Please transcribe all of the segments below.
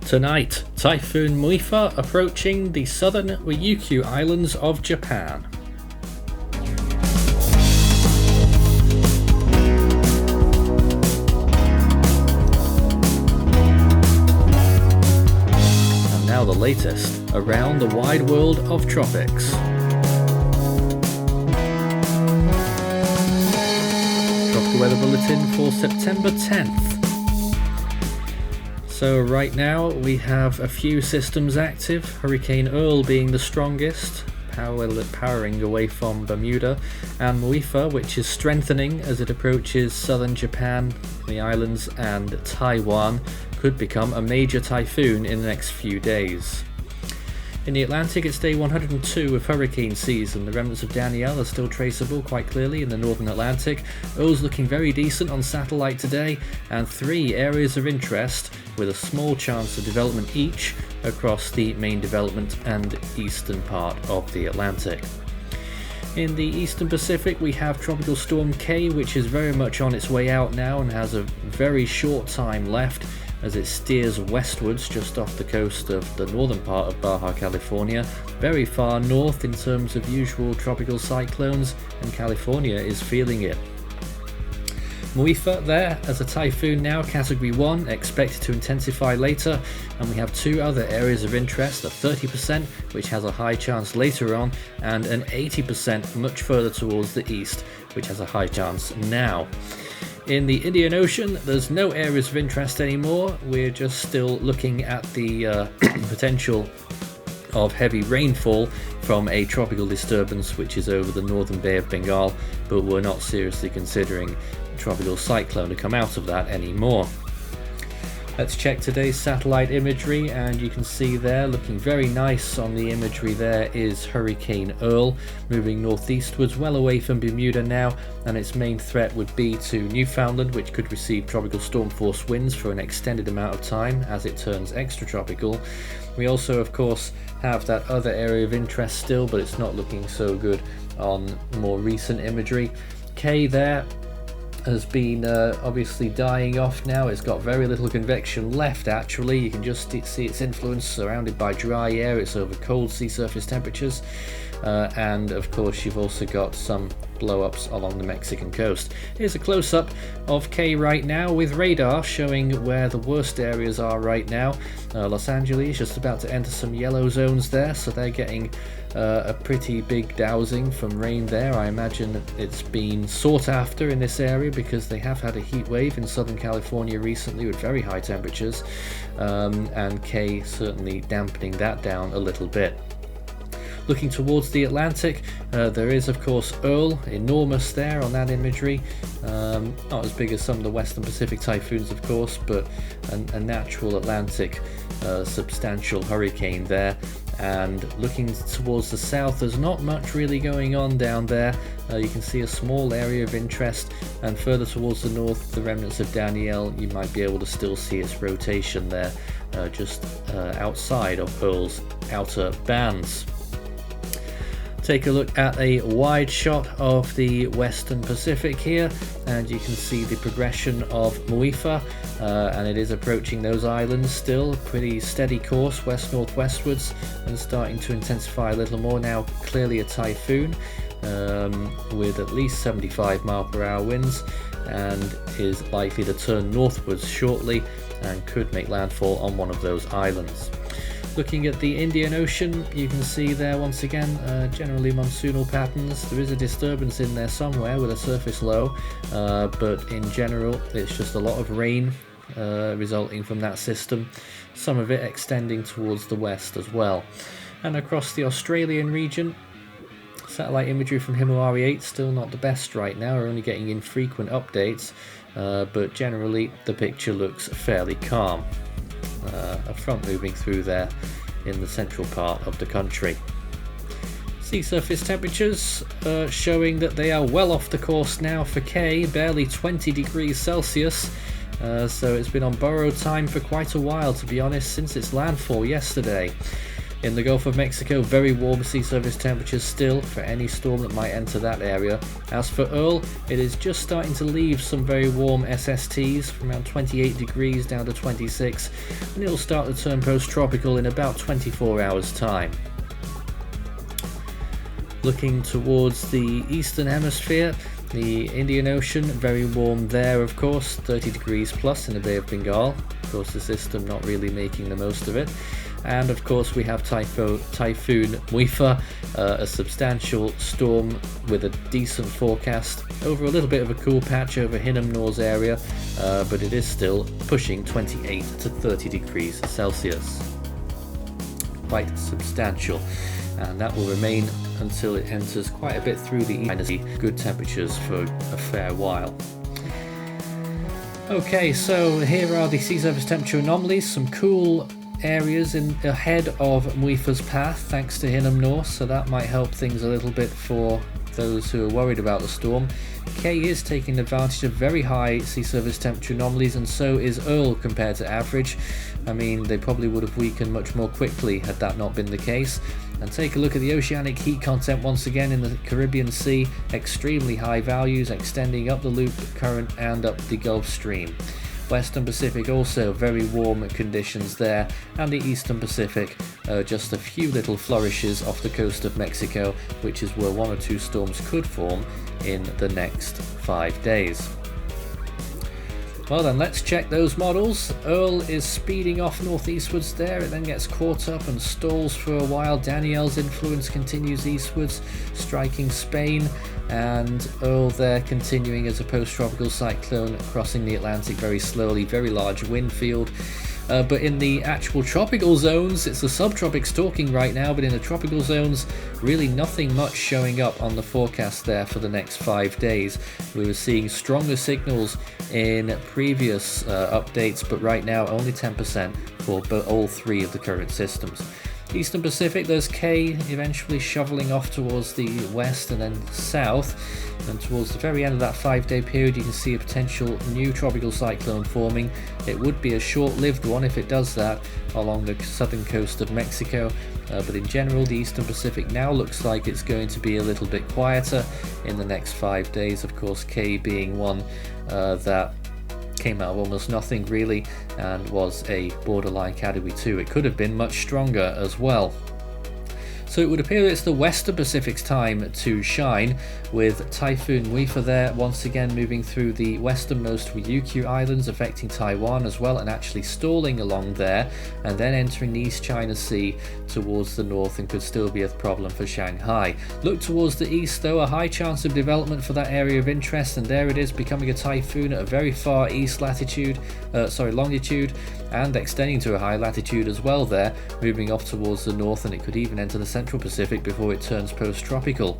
Tonight, Typhoon Muifa approaching the southern Ryukyu islands of Japan. And now the latest around the wide world of tropics. Tropical Weather Bulletin for September 10th. So right now we have a few systems active, Hurricane Earl being the strongest, powering away from Bermuda, and Muifa, which is strengthening as it approaches southern Japan, the islands, and Taiwan, could become a major typhoon in the next few days. In the Atlantic, it's day 102 of hurricane season. The remnants of Danielle are still traceable quite clearly in the northern Atlantic. Earl's looking very decent on satellite today, and 3 areas of interest with a small chance of development each across the main development and eastern part of the Atlantic. In the eastern Pacific, we have Tropical Storm K, which is very much on its way out now and has a very short time left as it steers westwards just off the coast of the northern part of Baja California, very far north in terms of usual tropical cyclones, and California is feeling it. Muifa there as a typhoon now, category 1, expected to intensify later, and we have 2 other areas of interest, a 30% which has a high chance later on, and an 80% much further towards the east which has a high chance now. In the Indian Ocean, there's no areas of interest anymore. We're just still looking at the potential of heavy rainfall from a tropical disturbance which is over the northern Bay of Bengal, but we're not seriously considering a tropical cyclone to come out of that anymore. Let's check today's satellite imagery, and you can see there, looking very nice on the imagery there, is Hurricane Earl moving northeastwards, well away from Bermuda now, and its main threat would be to Newfoundland, which could receive tropical storm force winds for an extended amount of time as it turns extratropical. We also, of course, have that other area of interest still, but it's not looking so good on more recent imagery. K there has been obviously dying off now. It's got very little convection left actually. You can just see its influence surrounded by dry air. It's over cold sea surface temperatures, and of course you've also got some blow-ups along the Mexican coast. Here's a close-up of K right now with radar showing where the worst areas are right now. Los Angeles just about to enter some yellow zones there, so they're getting a pretty big dousing from rain there. I imagine it's been sought after in this area because they have had a heat wave in Southern California recently with very high temperatures, and K certainly dampening that down a little bit. Looking towards the Atlantic, there is of course Earl, enormous there on that imagery, not as big as some of the Western Pacific typhoons of course, but a natural Atlantic substantial hurricane there. And looking towards the south, there's not much really going on down there. You can see a small area of interest, and further towards the north, the remnants of Danielle, you might be able to still see its rotation there, just outside of Earl's outer bands. Take a look at a wide shot of the Western Pacific here, and you can see the progression of Muifa, and it is approaching those islands still. Pretty steady course west-northwestwards and starting to intensify a little more now. Clearly a typhoon with at least 75 mph winds, and is likely to turn northwards shortly and could make landfall on one of those islands. Looking at the Indian Ocean, you can see there once again generally monsoonal patterns. There is a disturbance in there somewhere with a surface low, but in general it's just a lot of rain resulting from that system, some of it extending towards the west as well. And across the Australian region, satellite imagery from Himawari 8 still not the best right now. We're only getting infrequent updates, but generally the picture looks fairly calm. A front moving through there in the central part of the country. Sea surface temperatures showing that they are well off the course now for K, barely 20 degrees Celsius, so it's been on borrowed time for quite a while, to be honest, since its landfall yesterday. In the Gulf of Mexico, very warm sea surface temperatures still for any storm that might enter that area. As for Earl, it is just starting to leave some very warm SSTs from around 28 degrees down to 26, and it will start to turn post-tropical in about 24 hours time. Looking towards the eastern hemisphere, the Indian Ocean, very warm there of course, 30 degrees plus in the Bay of Bengal. Of course the system not really making the most of it. And of course we have Typhoon Muifa, a substantial storm with a decent forecast over a little bit of a cool patch over Hinam Nor's area, but it is still pushing 28 to 30 degrees Celsius. Quite substantial, and that will remain until it enters quite a bit through the east. Good temperatures for a fair while. Okay, so here are the sea surface temperature anomalies, some cool areas ahead of Muifa's path thanks to Hinam North, so that might help things a little bit for those who are worried about the storm. K is taking advantage of very high sea surface temperature anomalies, and so is Earl compared to average. I mean, they probably would have weakened much more quickly had that not been the case. And take a look at the oceanic heat content once again in the Caribbean Sea, extremely high values extending up the loop current and up the Gulf Stream. Western Pacific also very warm conditions there, and the Eastern Pacific just a few little flourishes off the coast of Mexico, which is where one or two storms could form in the next 5 days. Well then, let's check those models. Earl is speeding off northeastwards there, it then gets caught up and stalls for a while. Danielle's influence continues eastwards, striking Spain, and Earl there continuing as a post-tropical cyclone crossing the Atlantic very slowly, very large wind field. But in the actual tropical zones, it's the subtropics talking right now, but in the tropical zones, really nothing much showing up on the forecast there for the next 5 days. We were seeing stronger signals in previous updates, but right now only 10% for all three of the current systems. Eastern Pacific, there's K eventually shoveling off towards the west and then south, and towards the very end of that 5-day period you can see a potential new tropical cyclone forming. It would be a short-lived one if it does that along the southern coast of Mexico, but in general the Eastern Pacific now looks like it's going to be a little bit quieter in the next 5 days. Of course, K being one that came out of almost nothing really and was a borderline category 2. It could have been much stronger as well. So it would appear it's the Western Pacific's time to shine, with Typhoon Muifa there once again moving through the westernmost Ryukyu Islands, affecting Taiwan as well, and actually stalling along there, and then entering the East China Sea towards the north, and could still be a problem for Shanghai. Look towards the east though, a high chance of development for that area of interest, and there it is, becoming a typhoon at a very far east longitude, and extending to a high latitude as well there, moving off towards the north, and it could even enter the Central Pacific before it turns post-tropical.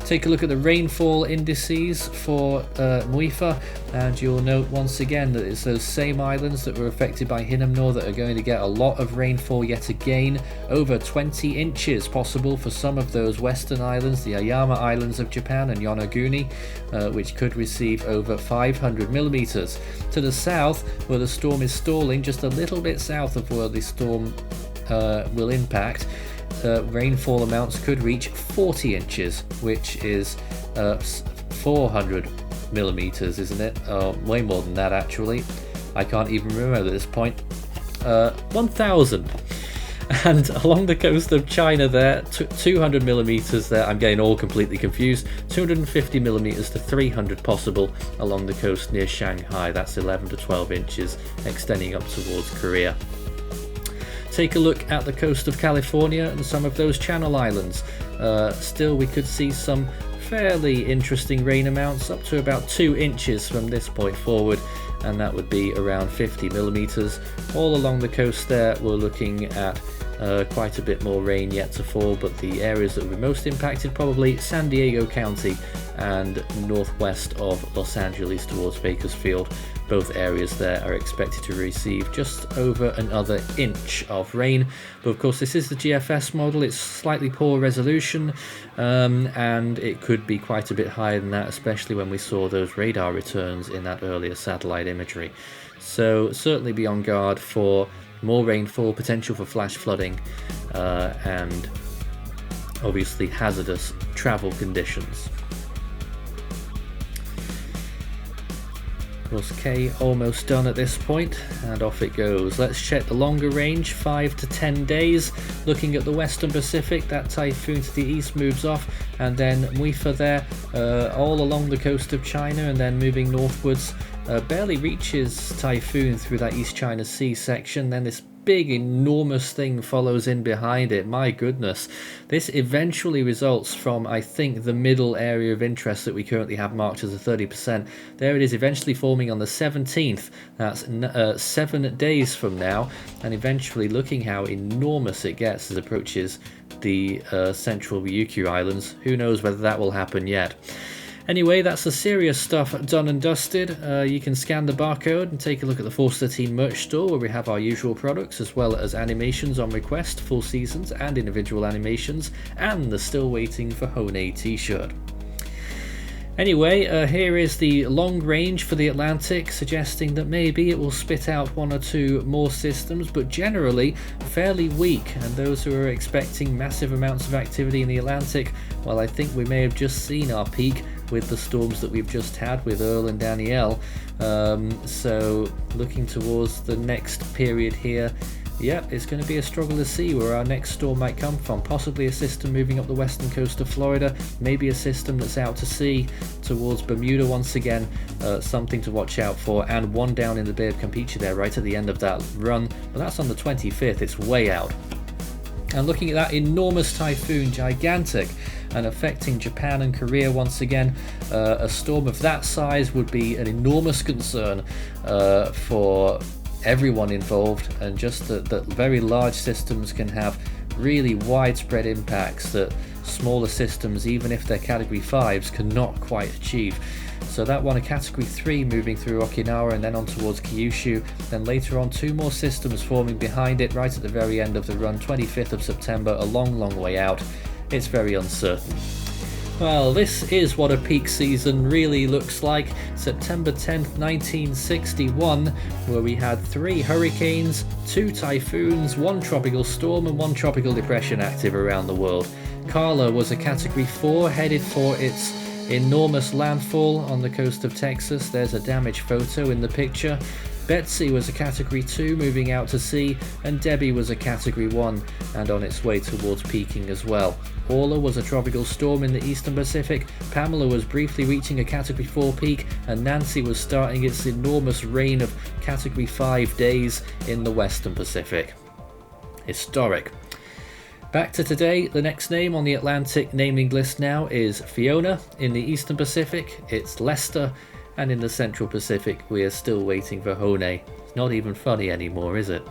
Take a look at the rainfall indices for Muifa, and you'll note once again that it's those same islands that were affected by Hinam Nor that are going to get a lot of rainfall yet again. Over 20 inches possible for some of those western islands, the Yaeyama Islands of Japan and Yonaguni, which could receive over 500 millimeters. To the south, where the storm is stalling, just a little bit south of where the storm will impact, rainfall amounts could reach 40 inches, which is 400 millimeters, isn't it? Way more than that actually. I can't even remember at this point. 1,000. And along the coast of China there, 200 millimeters there. I'm getting all completely confused. 250 millimeters to 300 possible along the coast near Shanghai. That's 11 to 12 inches, extending up towards Korea. Take a look at the coast of California and some of those Channel Islands. Still, we could see some fairly interesting rain amounts, up to about 2 inches from this point forward, and that would be around 50 millimeters. All along the coast there, we're looking at quite a bit more rain yet to fall, but the areas that will be most impacted, probably San Diego County and northwest of Los Angeles towards Bakersfield. Both areas there are expected to receive just over another inch of rain. But of course, this is the GFS model. It's slightly poor resolution, and it could be quite a bit higher than that, especially when we saw those radar returns in that earlier satellite imagery. So certainly be on guard for more rainfall, potential for flash flooding, and obviously hazardous travel conditions. Course K almost done at this point, and off it goes. Let's check the longer range, 5 to 10 days. Looking at the Western Pacific, that typhoon to the east moves off, and then Muifa there, all along the coast of China, and then moving northwards, barely reaches typhoon through that East China Sea section. Then this big enormous thing follows in behind it. My goodness, this eventually results from, I think, the middle area of interest that we currently have marked as a 30%. There it is, eventually forming on the 17th. That's 7 days from now, and eventually looking how enormous it gets as it approaches the central Ryukyu Islands. Who knows whether that will happen yet. Anyway, that's the serious stuff done and dusted. You can scan the barcode and take a look at the 413 merch store, where we have our usual products as well as animations on request, full seasons and individual animations, and the Still Waiting for Hone t-shirt. Anyway, here is the long range for the Atlantic, suggesting that maybe it will spit out 1 or 2 more systems, but generally fairly weak. And those who are expecting massive amounts of activity in the Atlantic, well, I think we may have just seen our peak with the storms that we've just had with Earl and Danielle. So looking towards the next period here, yep, it's going to be a struggle to see where our next storm might come from. Possibly a system moving up the western coast of Florida, maybe a system that's out to sea towards Bermuda once again, something to watch out for, and one down in the Bay of Campeche there right at the end of that run, but that's on the 25th, it's way out. And looking at that enormous typhoon, gigantic, and affecting Japan and Korea once again, a storm of that size would be an enormous concern for everyone involved, and just that very large systems can have really widespread impacts that smaller systems, even if they're category 5s, cannot quite achieve. So that one, a category 3 moving through Okinawa and then on towards Kyushu, then later on 2 more systems forming behind it right at the very end of the run, 25th of September, a long way out. It's very uncertain. Well, this is what a peak season really looks like. September 10th, 1961, where we had 3 hurricanes, 2 typhoons, 1 tropical storm and 1 tropical depression active around the world. Carla was a category 4, headed for its enormous landfall on the coast of Texas. There's a damaged photo in the picture. Betsy was a category 2 moving out to sea, and Debbie was a category 1 and on its way towards peaking as well. Orla was a tropical storm in the eastern Pacific, Pamela was briefly reaching a category 4 peak, and Nancy was starting its enormous reign of category 5 days in the western Pacific. Historic. Back to today, the next name on the Atlantic naming list now is Fiona. In the eastern Pacific, it's Lester. And in the Central Pacific, we are still waiting for Hone. It's not even funny anymore, is it?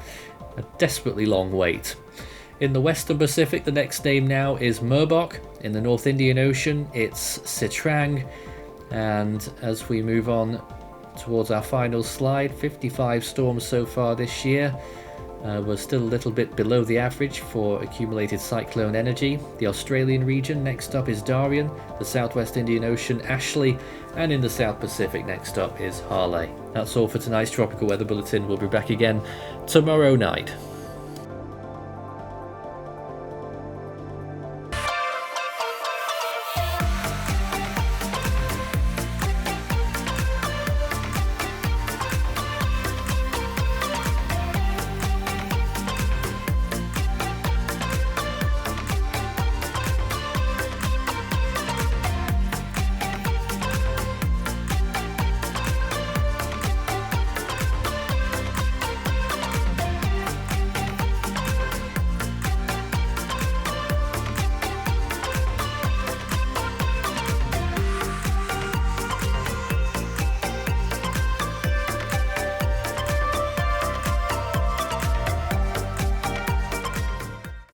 A desperately long wait. In the Western Pacific, the next name now is Merbok. In the North Indian Ocean, it's Sitrang. And as we move on towards our final slide, 55 storms so far this year. We're still a little bit below the average for accumulated cyclone energy. The Australian region next up is Darian, the Southwest Indian Ocean Ashley, and in the South Pacific next up is Harley. That's all for tonight's Tropical Weather Bulletin. We'll be back again tomorrow night.